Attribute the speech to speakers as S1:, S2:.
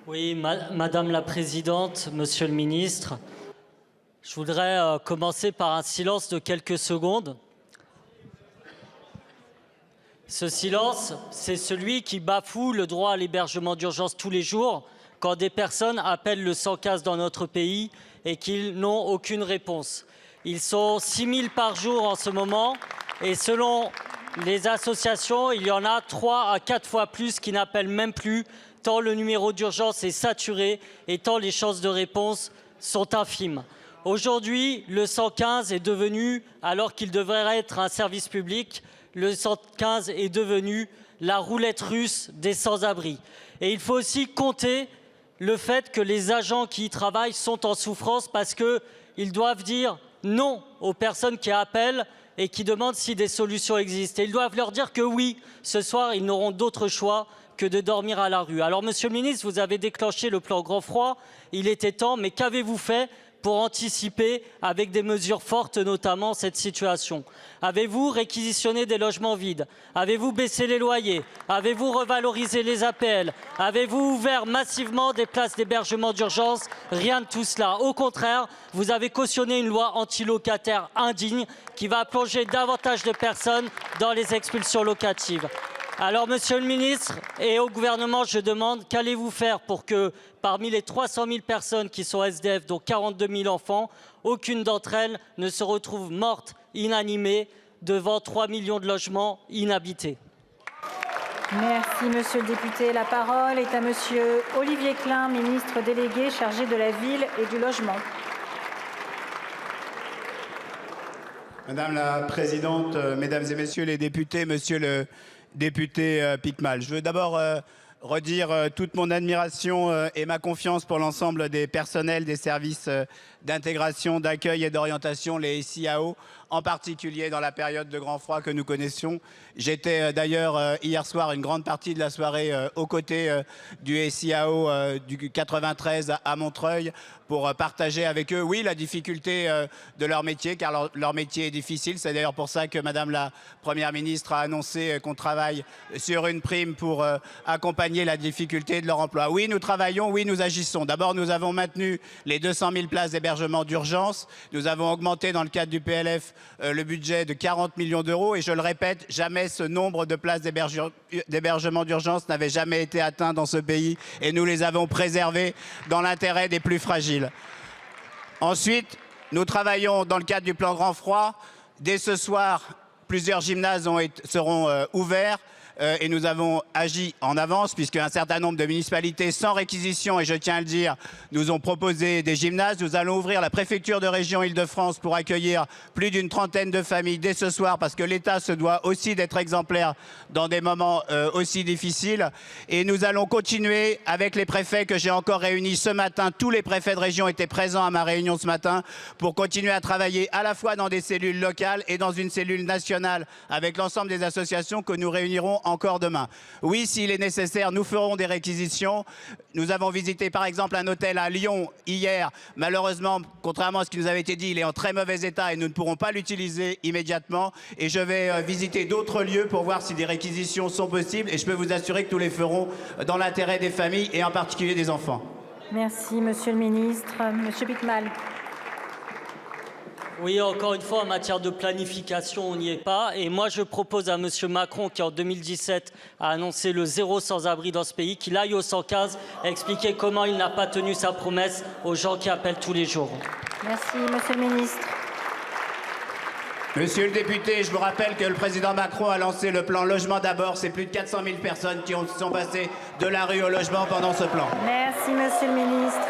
S1: Oui, Madame la Présidente, Monsieur le Ministre, je voudrais commencer par un silence de quelques secondes. Ce silence, c'est celui qui bafoue le droit à l'hébergement d'urgence tous les jours quand des personnes appellent le 115 dans notre pays et qu'ils n'ont aucune réponse. Ils sont 6 000 par jour en ce moment et selon les associations, il y en a 3 à 4 fois plus qui n'appellent même plus, tant le numéro d'urgence est saturé et tant les chances de réponse sont infimes. Aujourd'hui, le 115 est devenu, alors qu'il devrait être un service public, le 115 est devenu la roulette russe des sans-abri. Et il faut aussi compter le fait que les agents qui y travaillent sont en souffrance parce qu'ils doivent dire non aux personnes qui appellent et qui demandent si des solutions existent. Et ils doivent leur dire que oui, ce soir, ils n'auront d'autre choix que de dormir à la rue. Alors, Monsieur le Ministre, vous avez déclenché le plan Grand Froid, il était temps, mais qu'avez-vous fait pour anticiper avec des mesures fortes, notamment cette situation? Avez-vous réquisitionné des logements vides? Avez-vous baissé les loyers? Avez-vous revalorisé les APL? Avez-vous ouvert massivement des places d'hébergement d'urgence? Rien de tout cela. Au contraire, vous avez cautionné une loi anti-locataire indigne qui va plonger davantage de personnes dans les expulsions locatives. Alors, Monsieur le Ministre, et au gouvernement, je demande, qu'allez-vous faire pour que, parmi les 300 000 personnes qui sont SDF, dont 42 000 enfants, aucune d'entre elles ne se retrouve morte, inanimée, devant 3 millions de logements inhabités?
S2: Merci, Monsieur le député. La parole est à Monsieur Olivier Klein, ministre délégué chargé de la ville et du logement.
S3: Madame la Présidente, Mesdames et Messieurs les députés, Monsieur le député Picmal, je veux d'abord redire toute mon admiration et ma confiance pour l'ensemble des personnels des services d'intégration, d'accueil et d'orientation, les SIAO, en particulier dans la période de grand froid que nous connaissions. J'étais d'ailleurs hier soir une grande partie de la soirée aux côtés du SIAO du 93 à Montreuil pour partager avec eux, oui, la difficulté de leur métier, car leur métier est difficile. C'est d'ailleurs pour ça que Madame la Première ministre a annoncé qu'on travaille sur une prime pour accompagner la difficulté de leur emploi. Oui, nous travaillons, oui, nous agissons. D'abord, nous avons maintenu les 200 000 places d'hébergement d'urgence. Nous avons augmenté dans le cadre du PLF le budget de 40 millions d'euros. Et je le répète, jamais ce nombre de places d'hébergement d'urgence n'avait jamais été atteint dans ce pays. Et nous les avons préservées dans l'intérêt des plus fragiles. Ensuite, nous travaillons dans le cadre du plan Grand Froid. Dès ce soir, plusieurs gymnases seront ouverts. Et nous avons agi en avance puisqu'un certain nombre de municipalités sans réquisition, et je tiens à le dire, nous ont proposé des gymnases. Nous allons ouvrir la préfecture de région Île-de-France pour accueillir plus d'une trentaine de familles dès ce soir parce que l'État se doit aussi d'être exemplaire dans des moments aussi difficiles. Et nous allons continuer avec les préfets que j'ai encore réunis ce matin. Tous les préfets de région étaient présents à ma réunion ce matin pour continuer à travailler à la fois dans des cellules locales et dans une cellule nationale avec l'ensemble des associations que nous réunirons encore demain. Oui, s'il est nécessaire, nous ferons des réquisitions. Nous avons visité par exemple un hôtel à Lyon hier. Malheureusement, contrairement à ce qui nous avait été dit, il est en très mauvais état et nous ne pourrons pas l'utiliser immédiatement. Et je vais visiter d'autres lieux pour voir si des réquisitions sont possibles. Et je peux vous assurer que nous les ferons dans l'intérêt des familles et en particulier des enfants.
S2: Merci, Monsieur le Ministre. Monsieur Picmal.
S1: Oui, encore une fois, en matière de planification, on n'y est pas. Et moi, je propose à M. Macron, qui en 2017 a annoncé le zéro sans-abri dans ce pays, qu'il aille au 115 expliquer comment il n'a pas tenu sa promesse aux gens qui appellent tous les jours.
S2: Merci, Monsieur le Ministre.
S3: Monsieur le député, je vous rappelle que le président Macron a lancé le plan Logement d'abord. C'est plus de 400 000 personnes qui sont passées de la rue au logement pendant ce plan.
S2: Merci, Monsieur le Ministre.